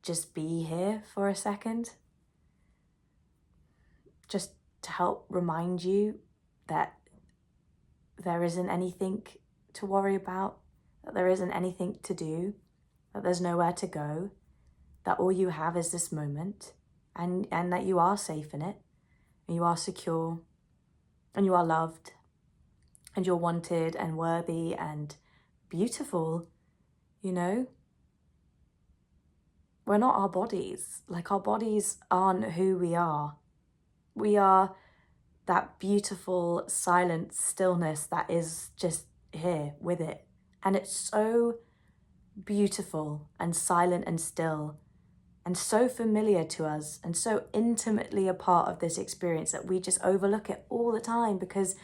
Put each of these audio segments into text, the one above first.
just be here for a second, just to help remind you that there isn't anything to worry about, that there isn't anything to do, that there's nowhere to go, that all you have is this moment, and that you are safe in it, and you are secure, and you are loved, and you're wanted and worthy and beautiful, you know? We're not our bodies. Like, our bodies aren't who we are. We are that beautiful, silent stillness that is just here with it. And it's so beautiful and silent and still and so familiar to us and so intimately a part of this experience that we just overlook it all the time because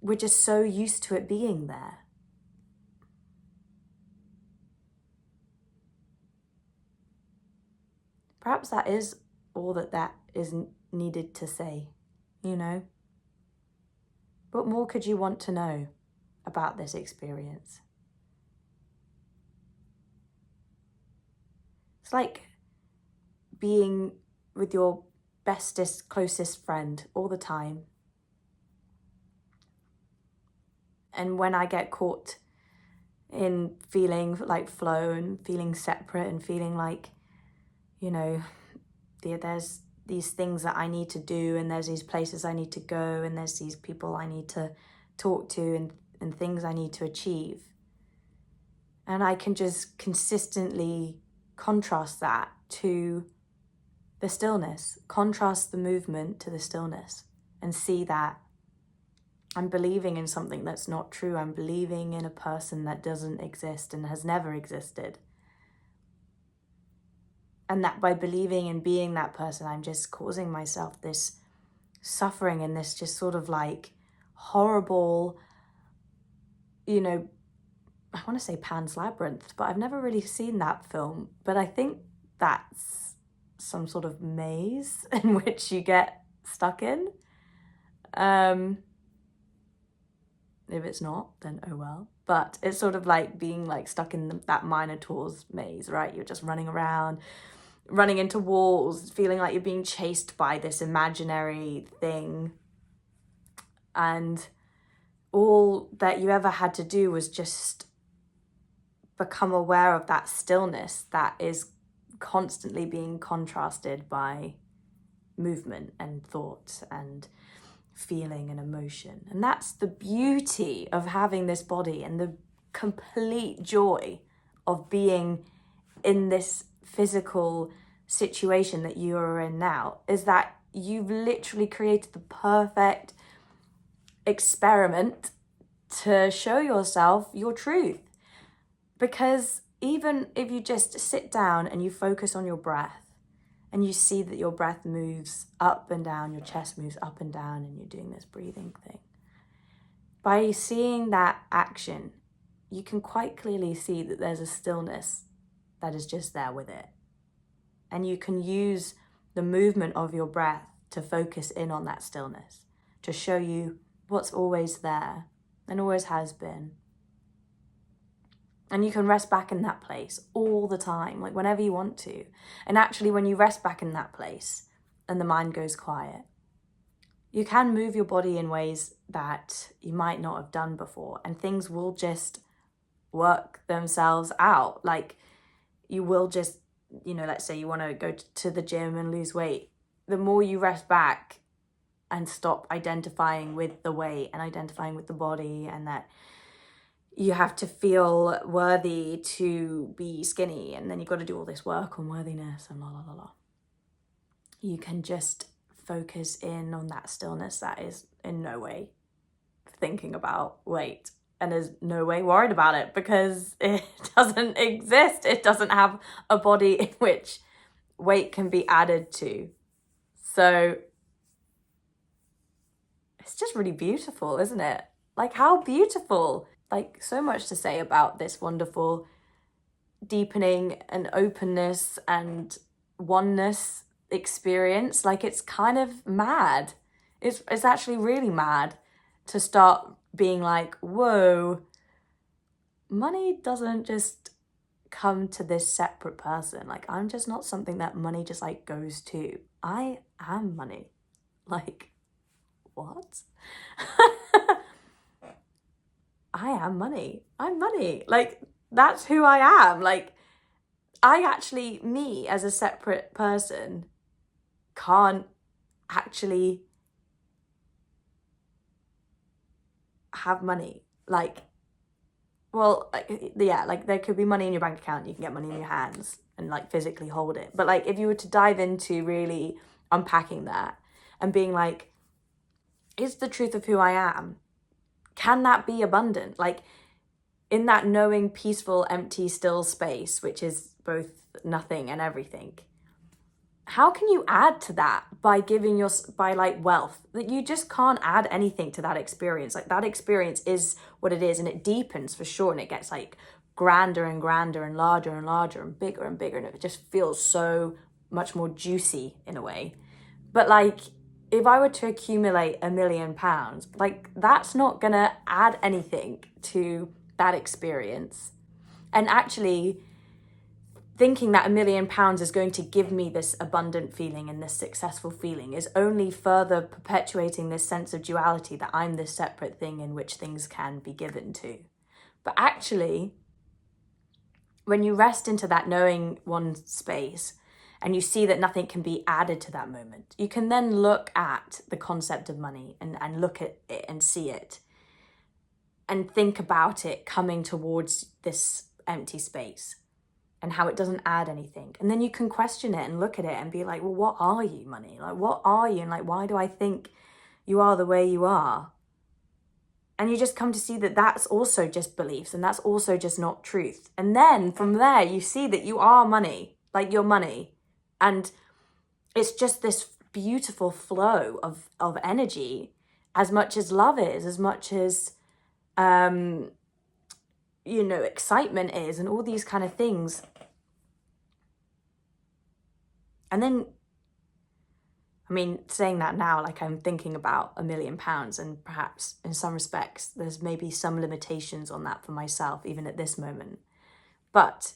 we're just so used to it being there. Perhaps that is all that is needed to say, you know? What more could you want to know about this experience? It's like being with your bestest, closest friend all the time. And when I get caught in feeling like flow and feeling separate and feeling like, you know, there's these things that I need to do and there's these places I need to go and there's these people I need to talk to and things I need to achieve. And I can just consistently contrast that to the stillness, contrast the movement to the stillness and see that I'm believing in something that's not true. I'm believing in a person that doesn't exist and has never existed. And that by believing and being that person, I'm just causing myself this suffering and this just sort of like horrible, you know, I want to say Pan's Labyrinth, but I've never really seen that film. But I think that's some sort of maze in which you get stuck in. If it's not, then oh well. But it's sort of like being like stuck in that Minotaur's maze, right? You're just running around, running into walls, feeling like you're being chased by this imaginary thing. And all that you ever had to do was just become aware of that stillness that is constantly being contrasted by movement and thought and feeling and emotion. And that's the beauty of having this body and the complete joy of being in this physical situation that you are in now, is that you've literally created the perfect experiment to show yourself your truth. Because even if you just sit down and you focus on your breath and you see that your breath moves up and down, your chest moves up and down, and you're doing this breathing thing, by seeing that action, you can quite clearly see that there's a stillness that is just there with it. And you can use the movement of your breath to focus in on that stillness, to show you what's always there and always has been. And you can rest back in that place all the time, like whenever you want to. And actually, when you rest back in that place and the mind goes quiet, you can move your body in ways that you might not have done before. And things will just work themselves out. Like, you will just, you know, let's say you want to go to the gym and lose weight. The more you rest back and stop identifying with the weight and identifying with the body, and that you have to feel worthy to be skinny, and then you've got to do all this work on worthiness and la la la la. You can just focus in on that stillness that is in no way thinking about weight and is no way worried about it because it doesn't exist. It doesn't have a body in which weight can be added to. So it's just really beautiful, isn't it? Like, how beautiful. Like, so much to say about this wonderful deepening and openness and oneness experience. Like, it's kind of mad. It's actually really mad to start being like, whoa, money doesn't just come to this separate person. Like, I'm just not something that money just like goes to. I am money. Like, what? I am money. I'm money. Like, that's who I am. Like, I actually, me as a separate person, can't actually have money. Like, well, like, yeah, like there could be money in your bank account, you can get money in your hands and like physically hold it. But like, if you were to dive into really unpacking that and being like, is the truth of who I am, can that be abundant? Like, in that knowing, peaceful, empty, still space, which is both nothing and everything, how can you add to that by by like wealth? That you just can't add anything to that experience. Like, that experience is what it is, and it deepens for sure, and it gets like grander and grander and larger and bigger, and it just feels so much more juicy in a way. But like, if I were to accumulate £1 million, like, that's not gonna add anything to that experience. And actually, thinking that £1 million is going to give me this abundant feeling and this successful feeling is only further perpetuating this sense of duality, that I'm this separate thing in which things can be given to. But actually, when you rest into that knowing one space and you see that nothing can be added to that moment, you can then look at the concept of money and look at it and see it and think about it coming towards this empty space and how it doesn't add anything. And then you can question it and look at it and be like, well, what are you, money? Like, what are you? And like, why do I think you are the way you are? And you just come to see that that's also just beliefs, and that's also just not truth. And then from there, you see that you are money, like you're money. And it's just this beautiful flow of energy, as much as love is, as much as, excitement is, and all these kind of things. And then, I mean, saying that now, like, I'm thinking about £1 million, and perhaps in some respects, there's maybe some limitations on that for myself, even at this moment. But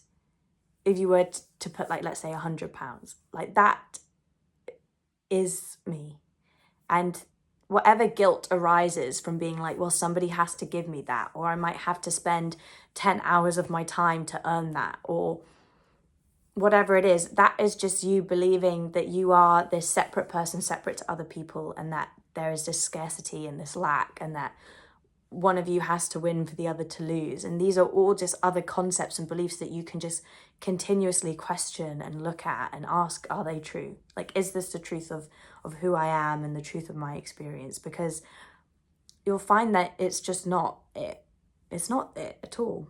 if you were to put, like, let's say £100, like, that is me. And whatever guilt arises from being like, well, somebody has to give me that, or I might have to spend 10 hours of my time to earn that, or whatever it is, that is just you believing that you are this separate person, separate to other people, and that there is this scarcity and this lack, and that one of you has to win for the other to lose. And these are all just other concepts and beliefs that you can just continuously question and look at and ask, are they true? Like, is this the truth of who I am and the truth of my experience? Because you'll find that it's just not it. It's not it at all.